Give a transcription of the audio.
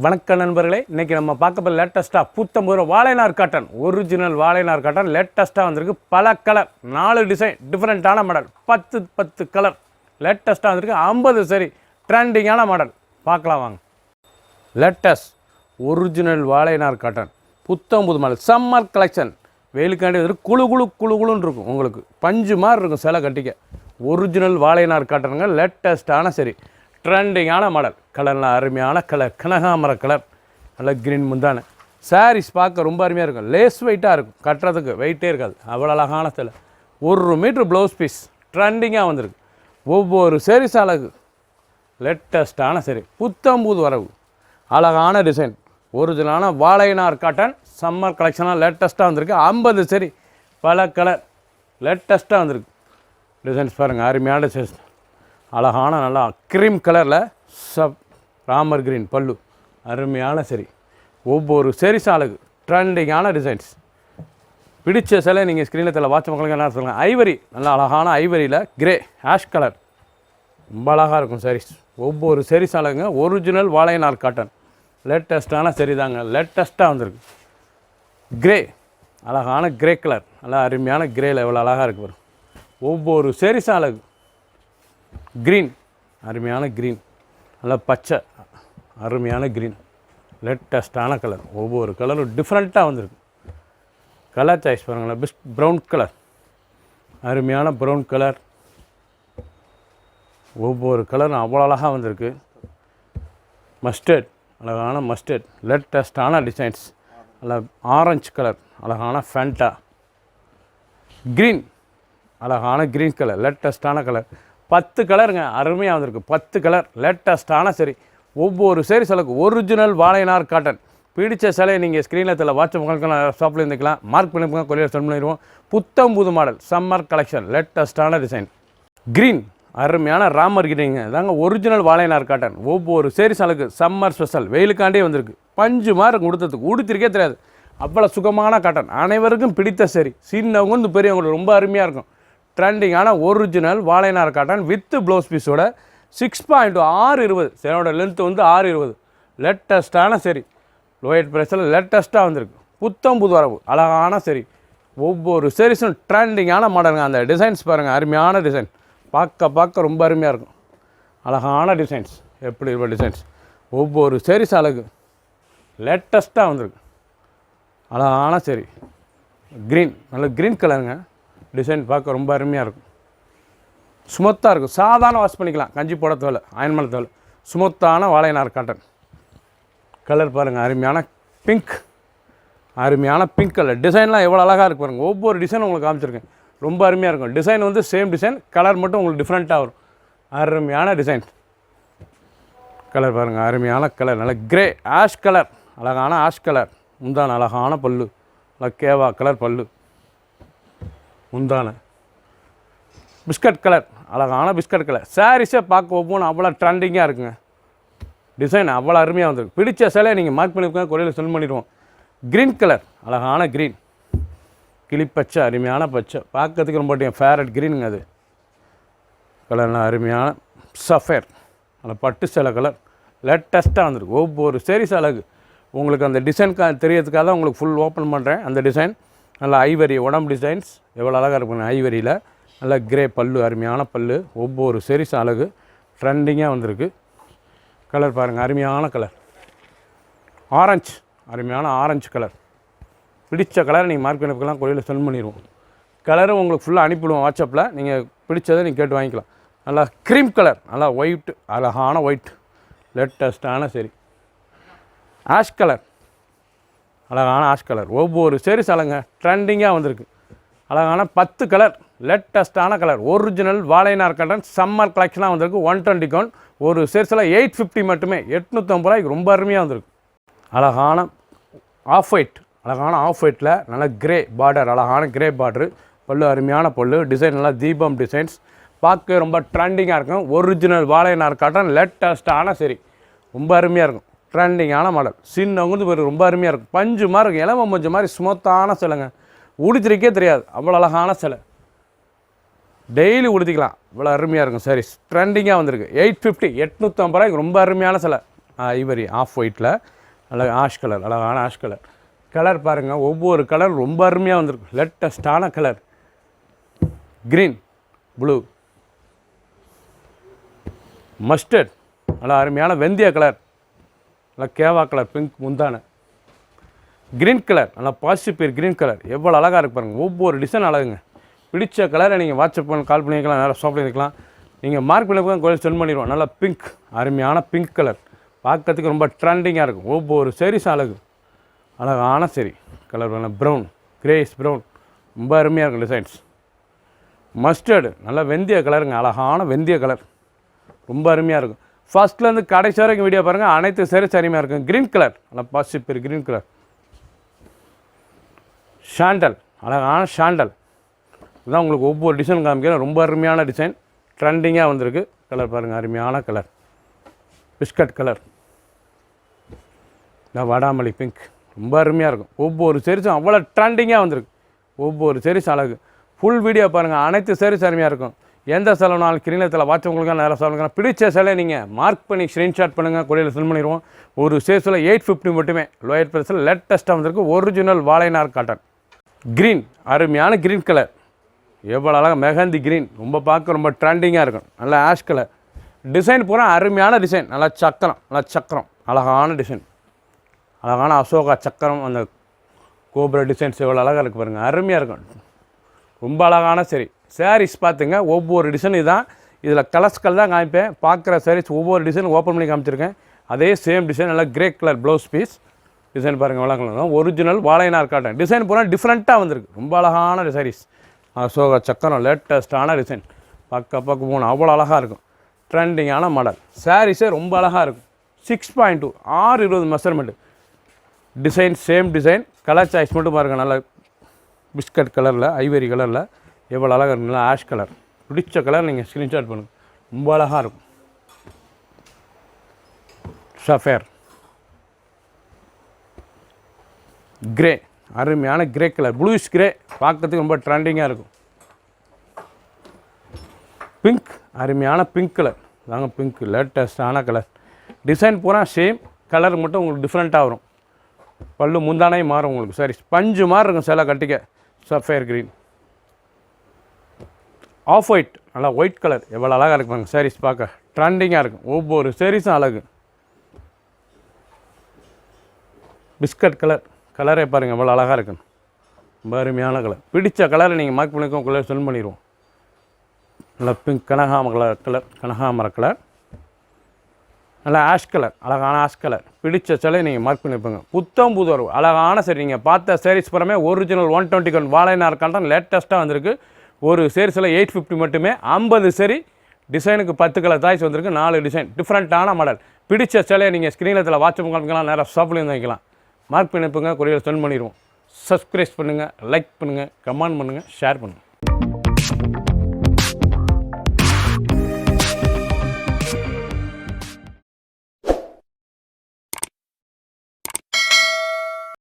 வணக்கம் நண்பர்களே, இன்றைக்கி நம்ம பார்க்க போகிற லேட்டஸ்ட்டாக புத்தம்பூர் வாழைநார் காட்டன், ஒரிஜினல் வாழைநார் காட்டன் லேட்டஸ்ட்டாக வந்திருக்கு. பல கலர், 4 டிசைன், டிஃப்ரெண்ட்டான மாடல், 10 கலர் லேட்டஸ்ட்டாக வந்திருக்கு. 50 சரி ட்ரெண்டிங்கான மாடல் பார்க்கலாம் வாங்க. லேட்டஸ்ட் ஒரிஜினல் வாழைநார் காட்டன் புத்தம்புது மாடல், சம்மர் கலெக்ஷன். வெயிலுக்காண்டி வந்து குழுன்னு இருக்கும், உங்களுக்கு பஞ்சு மாதிரி இருக்கும் சிலை கட்டிக்க. ஒரிஜினல் வாழைநார் காட்டனுங்க, லேட்டஸ்ட்டான சரி ட்ரெண்டிங்கான மாடல். கலர்லாம் அருமையான கலர், கனகாமர கலர், நல்ல க்ரீன் முந்தான. சாரீஸ் பார்க்க ரொம்ப அருமையாக இருக்கும். லேஸ் வெயிட்டாக இருக்கும், கட்டுறதுக்கு வெயிட்டே இருக்காது, அவ்வளோ அழகான சிலை. 1 மீட்ரு ப்ளவுஸ் பீஸ் ட்ரெண்டிங்காக வந்திருக்கு. ஒவ்வொரு சாரீஸ் அழகு, லேட்டஸ்ட்டான சரி புத்தம்பூது வரவு, அழகான டிசைன். ஒரிஜினலான வாழைநார் காட்டன் சம்மர் கலெக்ஷனாக லேட்டஸ்ட்டாக வந்திருக்கு. 50 சரி பல கலர் லேட்டஸ்ட்டாக வந்திருக்கு. டிசைன்ஸ் பாருங்கள், அருமையான டிசைன்ஸ். அழகான நல்லா க்ரீம் கலரில் ராமர் கிரீன் பல்லு, அருமையான சரி. ஒவ்வொரு சரிஸ் அழகு, ட்ரெண்டிங்கான டிசைன்ஸ். பிடிச்ச சிலை நீங்கள் ஸ்க்ரீனில் வாட்ச் மக்களுக்கு என்ன சொல்லுங்கள். ஐவரி, நல்லா அழகான ஐவரியில் கிரே ஆஷ் கலர், ரொம்ப அழகாக இருக்கும் சாரீஸ். ஒவ்வொரு சரிஸ் அழகுங்க. ஒரிஜினல் வாழைநார் காட்டன் லேட்டஸ்ட்டான சரி தாங்க, லேட்டஸ்ட்டாக வந்திருக்கு. கிரே, அழகான கிரே கலர், நல்லா அருமையான கிரேயில் எவ்வளோ அழகாக இருக்கு வரும். ஒவ்வொரு சரிஸ் அழகு. க்ரீன், அருமையான க்ரீன், நல்லா பச்சை, அருமையான க்ரீன், லேட்டஸ்ட்டான கலர். ஒவ்வொரு கலரும் டிஃப்ரெண்ட்டாக வந்திருக்கு. கலர் சாய்ஸ் பாருங்களேன். பெஸ்ட் ப்ரௌன் கலர், அருமையான ப்ரௌன் கலர். ஒவ்வொரு கலரும் அவ்வளோ அழகாக வந்திருக்கு. மஸ்டர்ட், அழகான மஸ்டர்ட், லேட்டஸ்ட்டான டிசைன்ஸ். நல்லா ஆரஞ்சு கலர், அழகான ஃபேண்டா. க்ரீன், அழகான க்ரீன் கலர், லேட்டஸ்ட்டான கலர். 10 கலருங்க, அருமையாக வந்திருக்கு. 10 கலர் லேட்டஸ்ட்டான சரி. ஒவ்வொரு சரி சிலைக்கு ஒரிஜினல் வாழைநார் காட்டன். பிடிச்ச சிலையை நீங்கள் ஸ்க்ரீனில் வாட்ஸ்அப் உங்களுக்கு ஷாப்பில் இருந்துக்கலாம். மார்க் பண்ணிப்போங்க, கொரியர் சென்ட் பண்ணிடுவோம். புத்தம்புது மாடல் சம்மர் கலெக்ஷன், லேட்டஸ்ட்டான டிசைன். க்ரீன், அருமையான ராமர் கிரீனுங்க, இதாங்க ஒரிஜினல் வாழைநார் காட்டன். ஒவ்வொரு சரி சிலைக்கு சம்மர் ஸ்பெஷல், வெயிலுக்காண்டே வந்திருக்கு. பஞ்சு மாதிரி உடுத்ததுக்கு உடுத்திருக்கே தெரியாது, அவ்வளோ சுகமான காட்டன். அனைவருக்கும் பிடித்த சரி, சின்னவங்க வந்து பெரியவங்களுக்கு ரொம்ப அருமையாக இருக்கும். ட்ரெண்டிங்கான ஒரிஜினல் வாழைநார் காட்டன் வித் ப்ளவுஸ் பீஸோட 6.620. சேனோட லென்த்து வந்து 620. லேட்டஸ்ட்டான சரி, லோயட் ப்ரைஸில் லேட்டஸ்ட்டாக வந்திருக்கு. புத்தம்புது வரவு, அழகான சரி. ஒவ்வொரு சரிஸும் ட்ரெண்டிங்கான மாடலுங்க. அந்த டிசைன்ஸ் பாருங்கள், அருமையான டிசைன். பார்க்க ரொம்ப அருமையாக இருக்கும். அழகான டிசைன்ஸ், எப்படி இருப்ப டிசைன்ஸ். ஒவ்வொரு சரிஸ் அழகு, லேட்டஸ்ட்டாக வந்திருக்கு. அழகான சரி. க்ரீன், நல்ல க்ரீன் கலருங்க. டிசைன் பார்க்க ரொம்ப அருமையாக இருக்கும். ஸ்மூத்தாக இருக்கும், சாதாரண வாஷ் பண்ணிக்கலாம், கஞ்சி போட தேவை, அயன் பண்ண தேவை. ஸ்மூத்தான வாழைநார் காட்டன். கலர் பாருங்கள், அருமையான பிங்க், அருமையான பிங்க் கலர். டிசைன்லாம் எவ்வளோ அழகாக இருக்கு பாருங்கள். ஒவ்வொரு டிசைன் உங்களுக்கு காமிச்சிருக்கேன், ரொம்ப அருமையாக இருக்கும். டிசைன் வந்து சேம் டிசைன், கலர் மட்டும் உங்களுக்கு டிஃப்ரெண்ட்டாக வரும். அருமையான டிசைன். கலர் பாருங்கள், அருமையான கலர், நல்ல கிரே ஆஷ் கலர், அழகான ஆஷ் கலர். முந்தான அழகான பல்லு, நல்லா கேவா கலர் பல்லு. முந்தான பிஸ்கட் கலர், அழகான பிஸ்கட் கலர். சாரீஸே பார்க்க ஒவ்வொன்றும் அவ்வளோ ட்ரெண்டிங்காக இருக்குங்க. டிசைன் அவ்வளோ அருமையாக வந்துருக்கு. பிடிச்ச சிலையை நீங்கள் மார்க் பண்ணியிருக்கோங்க, கொரியரில் சென்ட் பண்ணிடுவோம். க்ரீன் கலர், அழகான க்ரீன், கிளிப்பச்சை, அருமையான பச்சை. பார்க்கறதுக்கு ரொம்ப ஃபேரட் க்ரீனுங்க. அது கலர்லாம் அருமையான சஃபேர், அந்த பட்டு சிலை கலர், லேட்டஸ்ட்டாக வந்துருக்கு. ஒவ்வொரு சாரீஸ் அழகு. உங்களுக்கு அந்த டிசைன் தெரியறதுக்காக தான் உங்களுக்கு ஃபுல் ஓப்பன் பண்ணுறேன். அந்த டிசைன் நல்ல ஐவரி உடம்பு டிசைன்ஸ், எவ்வளோ அழகாக இருக்குங்க. ஐவரியில் நல்ல கிரே பல்லு, அருமையான பல்லு. ஒவ்வொரு சரிஸ் அழகு, ட்ரெண்டிங்காக வந்திருக்கு. கலர் பாருங்கள், அருமையான கலர். ஆரஞ்சு, அருமையான ஆரஞ்சு கலர். பிடிச்ச கலரை நீங்கள் மார்க் பண்ணிக்கலாம், கொரியரில் சென்ட் பண்ணிடுவோம். கலரும் உங்களுக்கு ஃபுல்லாக அனுப்பிடுவோம் வாட்ஸ்அப்பில். நீங்கள் பிடிச்சதை நீங்கள் கேட்டு வாங்கிக்கலாம். நல்லா க்ரீம் கலர், நல்லா ஒயிட்டு, அழகான ஒயிட், லேட்டஸ்ட்டான சரி. ஆஷ் கலர், அழகான ஆஷ் கலர். ஒவ்வொரு சரிஸ் அழகுங்க, ட்ரெண்டிங்காக வந்திருக்கு. அழகான 10 கலர், லேட்டஸ்ட்டான கலர். ஒரிஜினல் வாழைநார் காட்டன் சம்மர் கலெக்ஷனாக வந்திருக்கு. 120 கவுண்ட். ஒரு சரிஸில் 850 மட்டுமே, 850 ரூபாய்க்கு ரொம்ப அருமையாக வந்திருக்கு. அழகான ஆஃப் ஒயிட், அழகான ஆஃப் ஒயிட்டில் நல்ல கிரே பார்டர், அழகான கிரே பார்டரு. பல்லு அருமையான பல்லு. டிசைன் நல்லா தீபம் டிசைன்ஸ், பார்க்க ரொம்ப ட்ரெண்டிங்காக இருக்கும். ஒரிஜினல் வாழைநார் காட்டன் லேட்டஸ்ட்டான சரி, ரொம்ப அருமையாக இருக்கும். ட்ரெண்டிங்கான மாடல். சின்னவங்க வந்து ரொம்ப அருமையாக இருக்கும். பஞ்சு மாதிரி இருக்கும், இளம பஞ்சு மாதிரி ஸ்மூத்தான சிலைங்க. உடுத்திருக்கே தெரியாது, அவ்வளோ அழகான சிலை. டெய்லி உடுத்திக்கலாம், இவ்வளோ அருமையாக இருக்கும். சாரீஸ் ட்ரெண்டிங்காக வந்திருக்கு. 850, 850 ரூபாய்க்கு ரொம்ப அருமையான சிலை. ஐவரி ஆஃப் ஒயிட்டில் அழகு ஆஷ் கலர், அழகான ஆஷ் கலர். கலர் பாருங்கள், ஒவ்வொரு கலர் ரொம்ப அருமையாக வந்திருக்கு. லேட்டஸ்டான கலர். க்ரீன், ப்ளூ, மஸ்டர்ட், நல்லா அருமையான வெந்தய கலர், நல்லா கேவா கலர், பிங்க் முந்தான. க்ரீன் கலர், நல்லா பாசிட்டிவ் க்ரீன் கலர், எவ்வளோ அழகாக இருக்கு பாருங்கள். ஒவ்வொரு டிசைன் அழகுங்க. பிடிச்ச கலரை நீங்கள் வாட்ஸ்அப் பண்ணி கால் பண்ணிக்கலாம், நேராக ஷாப்பில் இருக்கலாம். நீங்கள் மார்க் பண்ணி கோயில் சென்ட் பண்ணிடுவோம். நல்லா பிங்க், அருமையான பிங்க் கலர், பார்க்கறதுக்கு ரொம்ப ட்ரெண்டிங்காக இருக்கும். ஒவ்வொரு சாரீஸும் அழகு, அழகான சரி கலர். வேணும் ப்ரௌன், கிரேஸ் ப்ரௌன், ரொம்ப அருமையாக இருக்கும் டிசைன்ஸ். மஸ்டர்டு, நல்லா வெந்தய கலருங்க, அழகான வெந்தய கலர், ரொம்ப அருமையாக இருக்கும். ஃபஸ்ட்லேருந்து கடைசி வரைக்கும் வீடியோ பாருங்கள், அனைத்து சாரீஸ் அருமையாக இருக்கும். க்ரீன் கலர், நல்லா பாசிட்டிவ் க்ரீன் கலர். ஷாண்டல், அழகான ஷாண்டல், இதுதான் உங்களுக்கு ஒவ்வொரு டிசைன் காமிக்கிறேன். ரொம்ப அருமையான டிசைன், ட்ரெண்டிங்காக வந்திருக்கு. கலர் பாருங்கள், அருமையான கலர். பிஸ்கட் கலர், இந்த வடாமல்லி பிங்க், ரொம்ப அருமையாக இருக்கும். ஒவ்வொரு சாரீஸும் அவ்வளோ ட்ரெண்டிங்காக வந்திருக்கு. ஒவ்வொரு சாரீஸ் அழகு. ஃபுல் வீடியோ பாருங்கள், அனைத்து சாரீஸ் அருமையாக இருக்கும். எந்த செலவுனாலும் கிரீனத்தில் வாட்சவங்களுக்கு நேரம் செலவுங்க. பிடிச்ச சிலை நீங்கள் மார்க் பண்ணி ஸ்க்ரீன்ஷாட் பண்ணுங்கள், கொடியில் சென்ட் பண்ணிடுவோம். ஒரு சேஸில் 850 மட்டுமே. லோயர் ப்ரைஸில் லேட்டஸ்ட்டாக வந்திருக்கு. ஒரிஜினல் வாழைநார் காட்டன். க்ரீன், அருமையான க்ரீன் கலர், எவ்வளோ அழகாக மெஹந்தி க்ரீன், ரொம்ப பார்க்க ரொம்ப ட்ரெண்டிங்காக இருக்கும். நல்லா ஆஷ் கலர். டிசைன் பூரா அருமையான டிசைன், நல்லா சக்கரம், நல்லா சக்கரம், அழகான டிசைன், அழகான அசோகா சக்கரம். அந்த கோபுர டிசைன்ஸ் எவ்வளோ அழகாக இருக்குது பாருங்கள், அருமையாக இருக்கும். ரொம்ப அழகான சரி சாரீஸ் பார்த்துங்க. ஒவ்வொரு டிசைன் இதுதான். இதில் கலர்ஸ்கள் தான் காமிப்பேன். பார்க்குற சாரீஸ் ஒவ்வொரு டிசைன் ஓப்பன் பண்ணி காமிச்சிருக்கேன். அதே சேம் டிசைன், நல்லா grey colour blouse piece design பாருங்கள், வளர்க்கலாம். ஒரிஜினல் வாழைநார் காட்டன். டிசைன் பூரா டிஃப்ரெண்ட்டாக வந்திருக்கு. ரொம்ப அழகான சாரீஸ். அசோகா சக்கரம், லேட்டஸ்ட்டான டிசைன், பார்க்க போகணும், அவ்வளோ அழகாக இருக்கும். ட்ரெண்டிங்கான மாடல். சாரீஸே ரொம்ப அழகாக இருக்கும். 6.2 620 measurement. Design same design. Colour choice மட்டும் பாருங்கள், நல்லா பிஸ்கட் கலரில், ஐவரி கலரில் எவ்வளோ அழகாக இருக்கும். நல்லா ஆஷ் கலர். பிடிச்ச கலர் நீங்கள் ஸ்க்ரீன்ஷாட் பண்ணுங்கள், ரொம்ப அழகாக இருக்கும். சஃபேர் கிரே, அருமையான கிரே கலர், ப்ளூஷ் கிரே, பார்க்கறதுக்கு ரொம்ப ட்ரெண்டிங்காக இருக்கும். பிங்க், அருமையான பிங்க் கலர், தாங்க பிங்க், லேட்டஸ்டான கலர். டிசைன் பூரா சேம், கலர் மட்டும் உங்களுக்கு டிஃப்ரெண்ட்டாக வரும். பல்லு முந்தானே மாறும் உங்களுக்கு. சரி, பஞ்சு மாதிரி இருக்கும் சில கட்டிக்க. சஃபேர் க்ரீன், ஆஃப் ஒயிட், நல்லா ஒயிட் கலர், எவ்வளோ அழகாக இருக்குப்பாங்க. சாரீஸ் பார்க்க ட்ரெண்டிங்காக இருக்கும். ஒவ்வொரு சாரீஸும் அழகு. பிஸ்கட் கலர், கலரே பாருங்கள் எவ்வளோ அழகாக இருக்குன்னு. ரொம்ப அருமையான கலர். பிடிச்ச கலரை நீங்கள் மார்க் பண்ணிக்கோ, கலர் சென்ட் பண்ணிடுவோம். நல்லா பிங்க், கனகாமர கலர், நல்லா ஆஷ் கலர், அழகான ஆஷ் கலர். பிடிச்ச சிலை நீங்கள் மார்க் பண்ணிப்போங்க. புத்தம் புது வரவு, அழகான சரி. நீங்கள் பார்த்த சாரீஸ் புறமே ஒரிஜினல் 120 வாழைநார் காட்டன் லேட்டஸ்ட்டாக வந்திருக்கு. ஒரு சாரீஸில் 850 மட்டுமே. 50 சரி. டிசைனுக்கு 10 கலர் தாய்ஸ் வந்திருக்கு. 4 டிசைன், டிஃப்ரெண்ட்டான மாடல். பிடிச்ச சிலையை நீங்கள் ஸ்க்ரீனில் வாட்ஸ்அப் காமிக்கலாம், நேராக ஷாப்லேருந்து வைக்கலாம். மார்க் பண்ணிப்போங்க, கொரியர் சென்ட் பண்ணிடுவோம். சப்ஸ்கிரைப் பண்ணுங்கள், லைக் பண்ணுங்கள், கமெண்ட் பண்ணுங்கள், ஷேர் பண்ணுங்கள்.